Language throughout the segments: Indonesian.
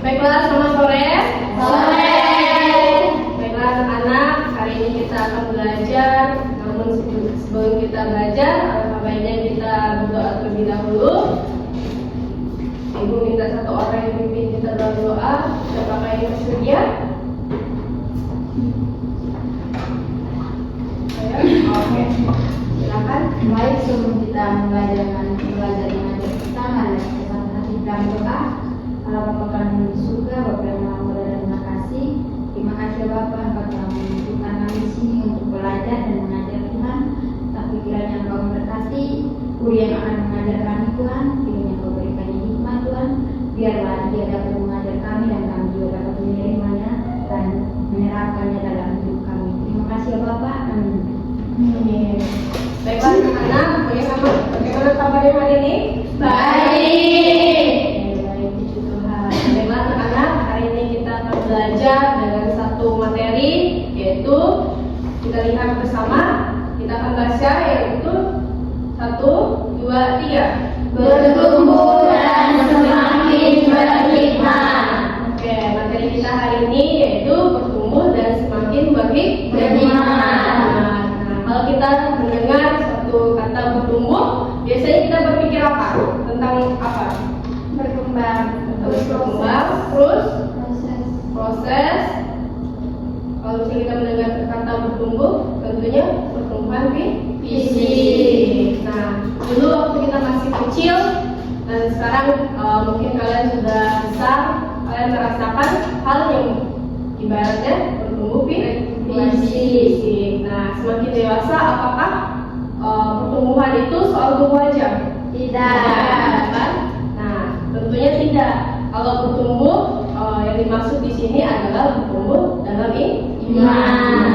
Baiklah, selamat sore. Sore. Baiklah anak-anak, hari ini kita akan belajar. Namun sebelum kita belajar, alangkah baiknya kita berdoa terlebih dahulu. Ibu minta satu orang yang pimpin kita berdoa. Siapakah yang bersedia? Oke, silakan. Baik, sebelum kita belajar dengan kita, mari kita dalam doa. Allah Bapa kami di surga, Bapa yang Maha Mulia dan terima kasih. Terima kasih Bapa, Engkau telah menunjukkan kami di sini untuk belajar dan mengajar Tuhan. Tapi kiranya Engkau memberkati guru yang akan mengajar kami Tuhan. Kiranya Engkau berikan hikmat Tuhan. Biarlah dia dapat mengajar kami dan kami juga dapat menerimanya dan menyerahkannya dalam hidup kami. Terima kasih ya Bapa. Amin. Baiklah anak-anak, bagaimana kabarnya hari ini? Baik. Baik, puji Tuhan. Baiklah anak-anak, hari ini kita akan belajar dengan satu materi, yaitu kita lihat bersama. Kita akan baca yaitu 1, 2, 3. Bertumbuh dan semakin berhikmat. Oke, materi kita hari ini yaitu bertumbuh dan semakin berhikmat. Kalau kita mendengar satu kata bertumbuh, biasanya kita berpikir apa? Tentang apa? Berkembang. Berkembang, terus proses. Kalau misalnya kita mendengar kata bertumbuh, tentunya pertumbuhan fisik. Nah, dulu waktu kita masih kecil dan sekarang mungkin kalian sudah besar, kalian merasakan hal yang ibaratnya bertumbuh fisik. Nah, semakin dewasa, apakah pertumbuhan itu soal tumbuh aja? Tidak. Kan? Nah, tentunya tidak. Kalau bertumbuh, yang dimaksud di sini adalah bertumbuh dalam iman,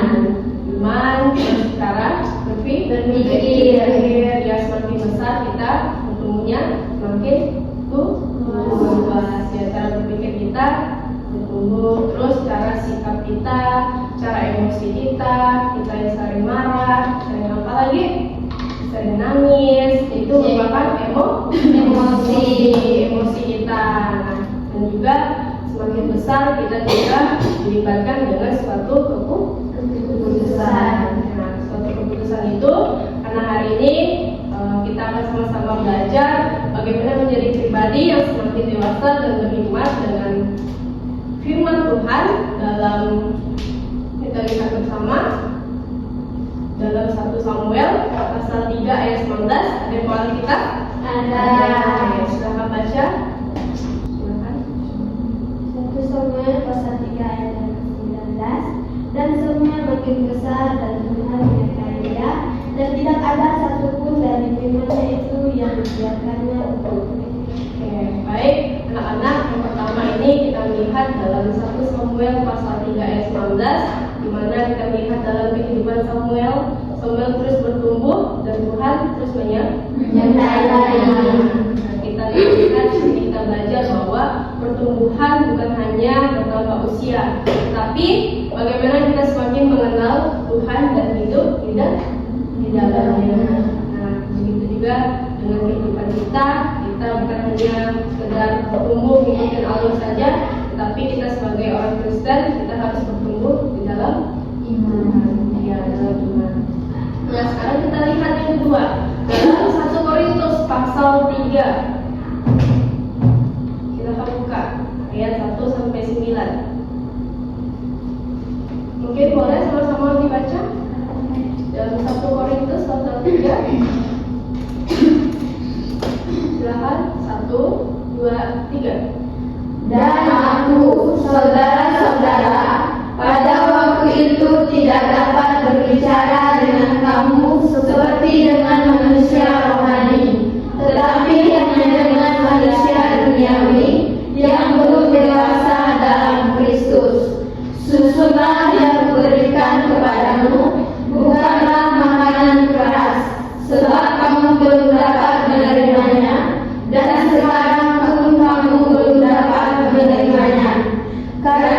secara berpikir. Ya, semakin besar kita bertumbuhnya, semakin luas. Ya, cara berpikir kita bertumbuh, terus cara sikap kita, cara emosi kita yang sering marah, sering apa lagi? Sering nangis, itu merupakan emosi kita. Nah, dan juga semakin besar kita juga dilibatkan dengan suatu keputusan. Nah, suatu keputusan itu karena hari ini kita akan sama-sama belajar bagaimana menjadi pribadi yang semakin dewasa dan berhikmat dengan firman Tuhan. Dalam kita lihat bersama dalam 1 Samuel pasal 3 ayat 19. Ada yang mau kita? Ada. Oke, silakan baca. Silakan. 1 Samuel pasal 3 ayat 19. Dan Samuel makin besar dan Tuhan menyertai dia, dan tidak ada satupun dari firman-Nya itu yang dibiarkannya untuk. Oke, baik anak-anak, yang pertama ini kita melihat dalam 1 Samuel pasal 3 ayat 19, di mana kita melihat dalam kehidupan Samuel terus bertumbuh dan Tuhan terus menyertai. Kita lihat, kita belajar bahwa pertumbuhan bukan hanya bertambah usia, tetapi bagaimana kita semakin mengenal Tuhan dan hidup di dalamnya. Nah, begitu juga dengan kehidupan kita bukan hanya sekedar bertumbuh mengikuti Allah saja, tetapi kita sebagai orang Kristen kita harus bertumbuh di dalam iman. Ya, dalam iman. Nah, sekarang kita lihat yang kedua dalam 1 Korintus pasal 3. Kita akan buka ayat 1 sampai 9. Mungkin boleh sama-sama dibaca dalam 1 Korintus pasal 3. Silakan, 1, 2, 3. Dan aku, saudara-saudara, pada waktu itu tidak dapat berbicara dengan kamu seperti dengan manusia rohani, tetapi hanya dengan manusia duniawi yang belum dewasa dalam Kristus. Susulah yang kuberikan kepadamu bukanlah makanan keras, sebab kamu belum dapat menerimanya, dan sekarang pun kamu belum dapat menerimanya. Karena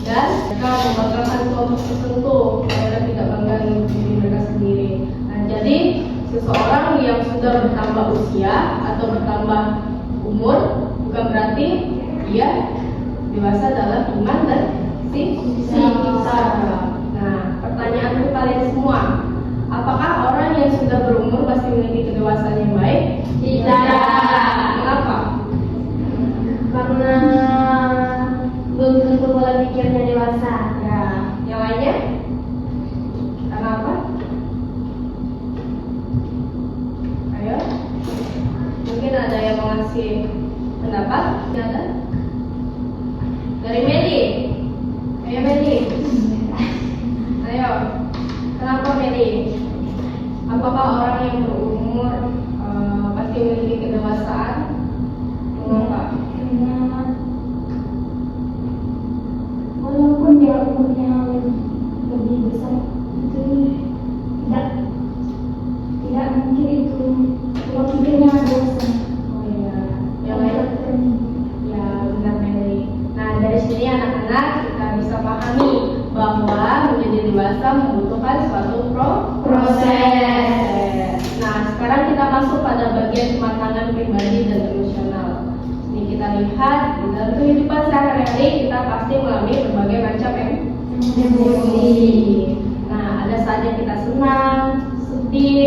dan mereka membanggakan kelompok tertentu, mereka tidak bangga dengan diri mereka sendiri. Nah, jadi seseorang yang sudah bertambah usia atau bertambah umur bukan berarti dia dewasa dalam iman dan sikap. Nah, pertanyaan untuk kalian semua, apakah orang yang sudah berumur pasti memiliki kedewasaan yang baik? Tidak. Mengapa? Karena belum tentu pola pikirnya dewasa. Ya, yang lainnya? Karena apa? Ayo, mungkin ada yang mau ngasih pendapat? Tidak ada? Dari Meli. Ayo Meli. Ayo, kenapa Meli? Apakah orang yang berumur pasti memiliki kedewasaan? Mengapa? Karena walaupun dia umurnya lebih besar itu tidak mungkin itu pola pikirnya dewasa. Oh iya, yang lain? Ya benar Meli. Nah dari sini anak-anak kita bisa pahami bahwa menjadi dewasa membutuhkan suatu proses. Nah sekarang kita masuk pada bagian kematangan pribadi dan emosional. Ini kita lihat di dalam kehidupan sehari-hari kita pasti mengalami berbagai macam emosi. Nah ada saatnya kita senang, sedih,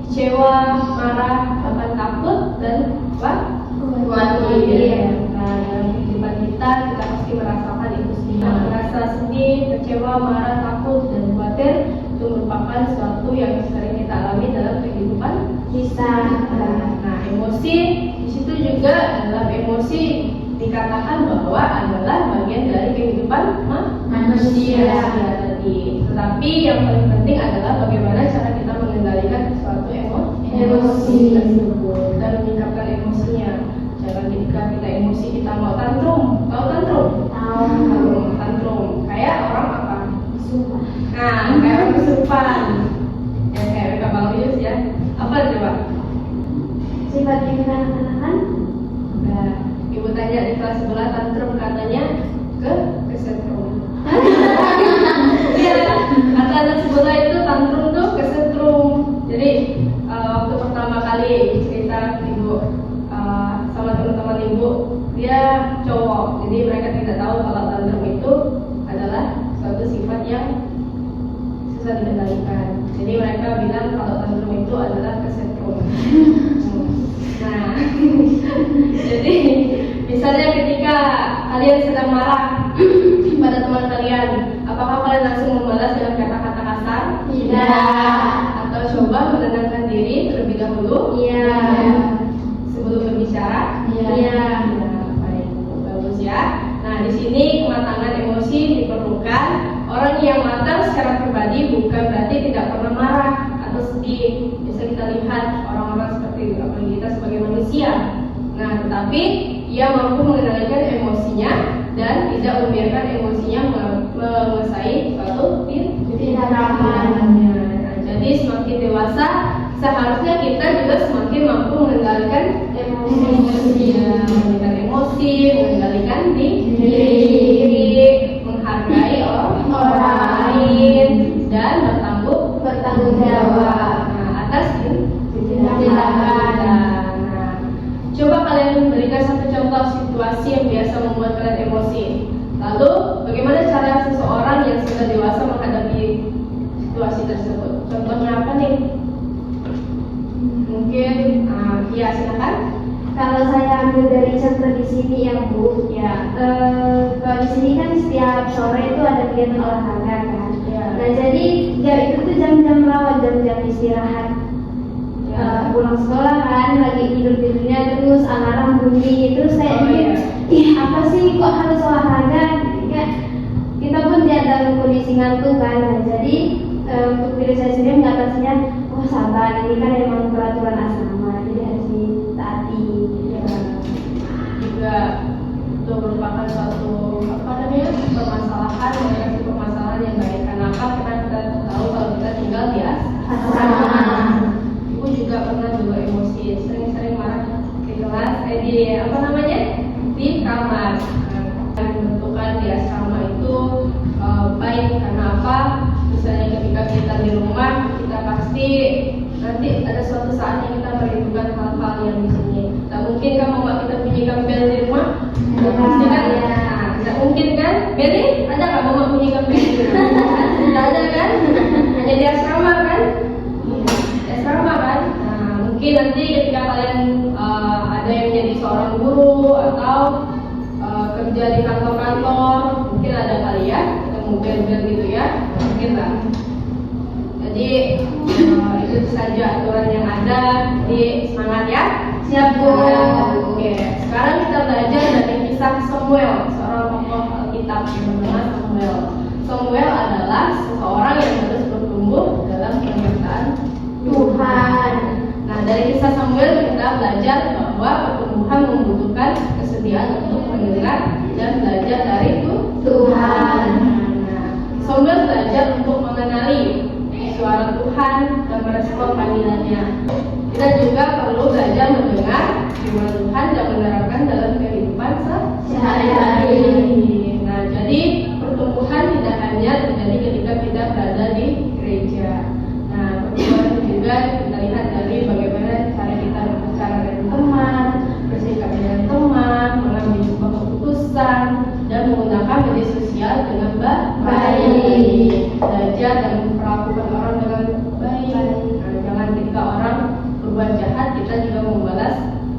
kecewa, marah, bahkan takut dan khawatir. Nah dalam kehidupan kita pasti merasakan itu semua. Merasa sedih, kecewa, marah, takut dan khawatir itu merupakan sesuatu yang sering kita alami dalam kehidupan kita. Nah emosi di situ juga dalam emosi dikatakan bahwa adalah bagian dari kehidupan manusia tadi. Tetapi yang paling penting adalah bagaimana cara kita mengendalikan suatu emosi tersebut dan menyikapi emosinya. Jangan ketika kita emosi kita mau tantrum, tahu tantrum? Tahu. Tantrum kayak orang apa? Sumpah. Nah, kayak orang kesurupan. Ya kayak mereka Bang ya. Apa coba? Sifat kekanak-kanakan. Nah, ibu tanya di kelas sebelah tantrum katanya kesetrum. Iya, kata anak sebelah itu tantrum tuh kesetrum. Jadi waktu pertama kali cerita ibu sama teman-teman ibu, dia cowok. Jadi mereka tidak tahu kalau tantrum itu adalah suatu sifat yang susah dikendalikan. Jadi mereka bilang kalau tantrum itu adalah kesetrum. Nah, jadi misalnya ketika kalian sedang marah pada teman kalian, apakah kalian langsung membalas dengan kata-kata kasar? Tidak. Atau coba menenangkan diri terlebih dahulu? Iya. Sebelum berbicara? Iya. Baik, bagus ya. Nah, di sini kematangan emosi diperlukan. Orang yang matang secara pribadi bukan berarti tidak pernah marah atau sedih. Bisa kita lihat orang-orang seperti apalagi kita sebagai manusia. Nah, tetapi ia mampu mengendalikan emosinya dan tidak membiarkan emosinya menguasai suatu tindakannya. Nah, jadi semakin dewasa seharusnya kita juga semakin mampu mengendalikan mengendalikan emosi, mengendalikan diri, menghargai orang lain dan bertanggung jawab atas tindakan. Nah, coba kalian berikan satu contoh situasi yang biasa membuat kalian emosi. Lalu bagaimana cara seseorang yang sudah dewasa menghadapi situasi tersebut? Contohnya apa nih? Mungkin ya silakan. Kalau saya ambil dari contoh di sini ya Bu, Ya. Kalau di sini kan setiap sore itu ada kegiatan olahraga kan. Ya. Nah jadi jam itu tuh jam-jam rawat, jam-jam istirahat. Ya. Pulang sekolah kan, lagi tidurnya terus alarm bunyi, terus saya Oh, mikir, ih apa sih kok harus olahraga? Ya, kita pun tidak dalam kondisi ngantuk kan. Nah, jadi untuk diri saya sendiri mengatasinya, oh sabar, ini kan memang peraturan asrama, jadi harus ditaati. Ya. Juga itu merupakan suatu permasalahan yang baik. Kenapa? Karena kita tahu kalau kita tinggal di asrama. Ibu juga pernah juga emosi, sering-sering marah di kelas, di kamar. Yang menentukan di asrama itu baik. Karena apa? Misalnya ketika kita di rumah, kita pasti nanti ada suatu saat yang kita merindukan hal-hal yang di sini. Tak mungkin kan mama kita bunyikan bel di rumah? Pasti kan? Tidak mungkin kan? Beli? Ada nggak mama bunyikan bel di rumah? Tidak ada kan? Hanya di asrama kan? Di asrama kan? Nah, mungkin nanti ketika kalian ada yang jadi seorang guru atau kerja di kantor-kantor, mungkin ada kali ya, ketemu bel-bel gitu ya, mungkin lah. Jadi itu saja aturan yang ada. Jadi semangat ya. Siap, Bu. Oke, sekarang kita belajar dari kisah Samuel, seorang tokoh Alkitab yang bernama Samuel. Samuel adalah seseorang yang terus bertumbuh dalam pernyataan Tuhan. Nah, dari kisah Samuel kita belajar bahwa pertumbuhan membutuhkan kesediaan untuk mendengar dan belajar dari Tuhan. Nah, Samuel belajar untuk mengenali suara Tuhan dan merespon panggilannya. Kita juga perlu belajar mendengar firman Tuhan dan menerapkan dalam kehidupan sehari-hari. Nah, jadi pertumbuhan tidak hanya terjadi ketika kita berada di gereja. Nah, pertumbuhan juga kita lihat dari bagaimana cara kita berbicara dengan teman, bersikap dengan teman, mengambil sebuah keputusan, dan menggunakan media sosial dengan baik. Belajar dan memperlakukan orang dengan baik. Nah, jangan ketika orang berbuat jahat, kita juga membalas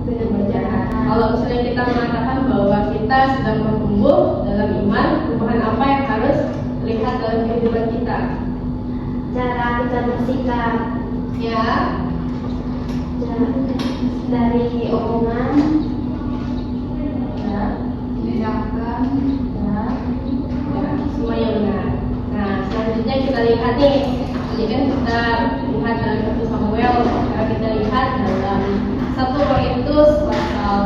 dengan berjahat. Kalau misalnya kita mengatakan bahwa kita sedang bertumbuh dalam iman, perubahan apa yang harus terlihat dalam kehidupan kita? Cara kita bersikap, Ya, dari omongan, ya, tindakan, ya, semuanya benar. Nah, selanjutnya kita lihat nih. Jadi kan kita lihat dalam 1 Samuel, sekarang kita lihat dalam 1 Korintus pasal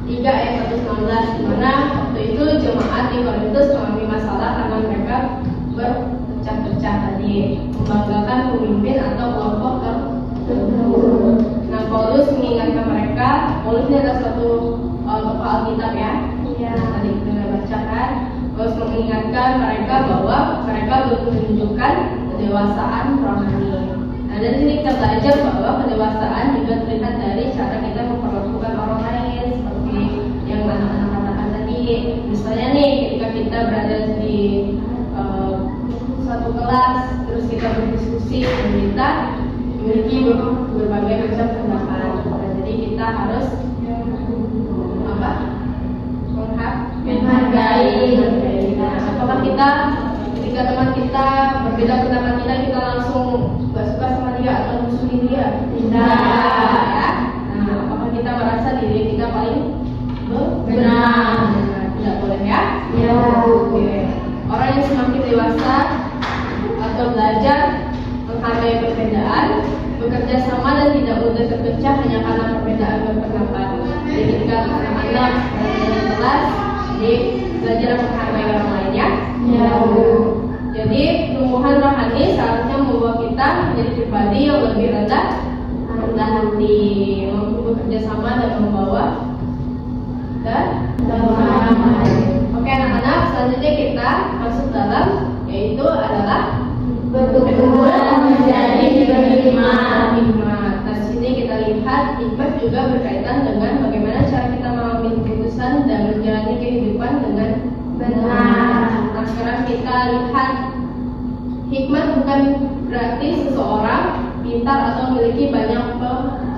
3 ayat 1-19, di mana waktu itu jemaat di Korintus mengalami masalah karena mereka berpecah-pecah tadi, membanggakan pemimpin atau kelompok tertentu. Nah, Paulus mengingatkan mereka. Paulus ini adalah suatu tokoh Alkitab ya. Tadi kita bacakan. Paulus mengingatkan mereka bahwa mereka belum menunjukkan kedewasaan rohani. Nah, dari sini kita belajar bahwa kedewasaan juga terlihat dari cara kita memperlakukan orang lain, seperti yang anak-anak katakan tadi. Misalnya nih, ketika kita berada di suatu kelas, terus kita berdiskusi dan kita memiliki berbagai macam pendapat. Nah, jadi kita harus apa? Menghargai. Nah, apakah kita ketika teman kita berbeda pendapat kita langsung gak suka sama dia atau musuhin dia? Tidak, ya. Nah, apakah kita merasa diri kita paling benar? Tidak boleh ya. Ya. Oke. Orang yang semakin dewasa atau belajar menghargai perbedaan, bekerja sama dan tidak mudah terpecah hanya karena perbedaan berpendapat. Jadi ketika anak-anak berada di kelas, jadi belajar menghargai orang lain ya. Ya. Jadi pertumbuhan rohani seharusnya membawa kita menjadi pribadi yang lebih rendah hati, mampu bekerja sama dan membawa dan Oke anak-anak, selanjutnya kita masuk dalam, yaitu adalah bertumbuh menjadi berhikmat. Nah, di sini kita lihat hikmat juga berkaitan dengan bagaimana cara kita mengambil keputusan dan menjalani kehidupan dengan benar. Nah, sekarang kita lihat hikmat bukan berarti seseorang pintar atau memiliki banyak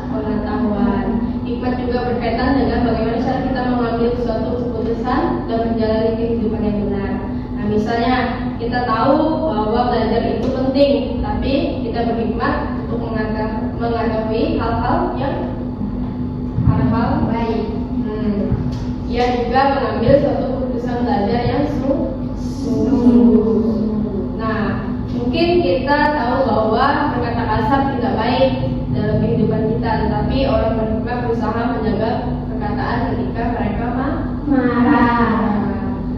pengetahuan. Hikmat juga berkaitan dengan bagaimana cara kita mengambil suatu keputusan dan menjalani kehidupan yang benar. Nah, misalnya kita tahu bahwa belajar itu penting, tapi kita berhikmat untuk mengetahui hal-hal baik. Ia juga mengambil suatu keputusan belajar yang sungguh. Nah, mungkin kita tahu bahwa berkata kasar tidak baik dalam kehidupan kita, tetapi orang berhikmat berusaha menjaga perkataan ketika mereka marah.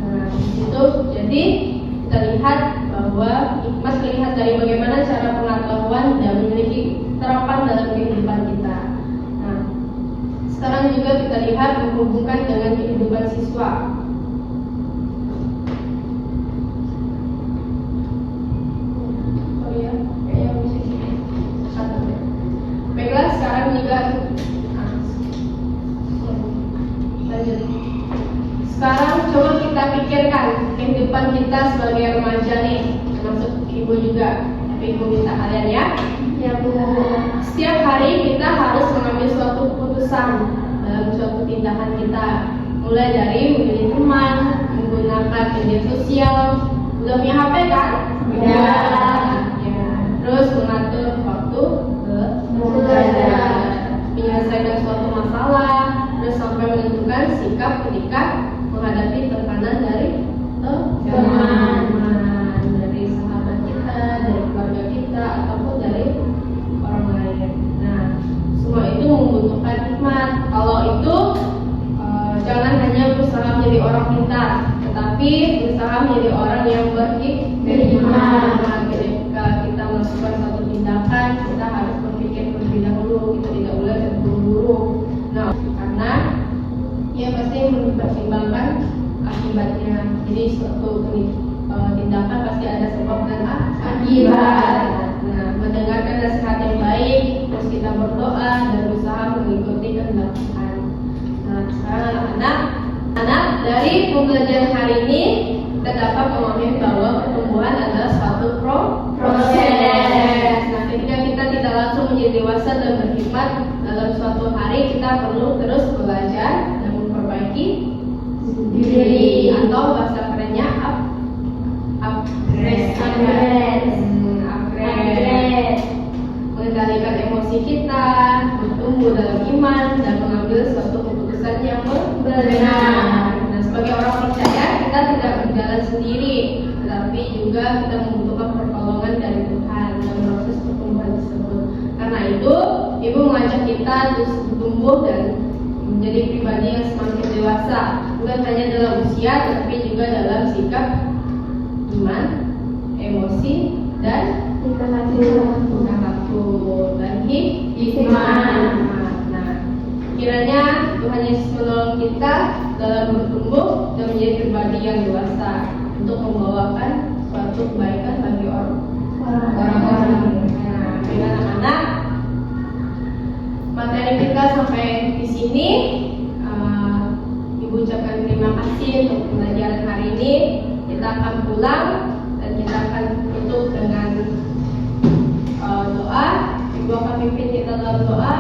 Nah, itu jadi kita lihat bahwa hikmat terlihat dari bagaimana cara pengetahuan dan memiliki terapan dalam kehidupan kita. Nah, sekarang juga kita lihat menghubungkan dengan kehidupan siswa. lanjut. Sekarang coba kita pikirkan kehidupan kita sebagai remaja nih, termasuk ibu juga. Tapi ibu minta kalian ya. Ya Bu. Setiap hari kita harus mengambil suatu keputusan dalam suatu tindakan kita. Mulai dari memilih teman, menggunakan media sosial, udah punya HP kan? Ya. Ya. Terus mengatur waktu Belajar. menyelesaikan suatu masalah, terus sampai menentukan sikap ketika menghadapi tekanan dari teman, dari sahabat kita, dari keluarga kita, ataupun dari orang lain. Nah, semua itu membutuhkan hikmat. Kalau itu jangan hanya berusaha menjadi orang pintar, tetapi berusaha menjadi orang yang berhikmat. Ketika kita melakukan satu tindakan, kita harus berpikir terlebih dahulu. Kita tidak boleh terburu-buru. Nah, karena ya pasti mempertimbangkan akibatnya. Jadi suatu tindakan pasti ada sebab dan akibat. Nah, mendengarkan nasihat yang baik, terus kita berdoa dan berusaha mengikuti kehendak Tuhan. Nah, sekarang anak-anak dari pembelajaran hari ini kita dapat memahami bahwa pertumbuhan adalah suatu proses. Nah, ketika kita tidak langsung menjadi dewasa dan berhikmat dalam suatu hari, kita perlu terus belajar dan memperbaiki diri, atau bahasa kerennya upgrade. Mengendalikan emosi kita, bertumbuh dalam iman, dan mengambil suatu keputusan yang benar. Nah, sebagai orang percaya, kita tidak berjalan sendiri, tetapi juga kita membutuhkan pertolongan dari Tuhan dalam proses pertumbuhan tersebut. Karena itu, Ibu mengajak kita terus bertumbuh dan menjadi pribadi yang semakin dewasa, bukan hanya dalam usia, tetapi juga dalam sikap, iman, emosi, dan tingkah laku dan hikmat. Nah, kiranya Tuhan Yesus menolong kita dalam bertumbuh dan menjadi pribadi yang dewasa untuk membawakan suatu kebaikan bagi orang-orang. Nah, dengan anak-anak, materi kita sampai di sini. Ibu ucapkan terima kasih untuk pembelajaran hari ini. Kita akan pulang dan kita akan tutup dengan doa. Ibu akan pimpin kita dalam doa.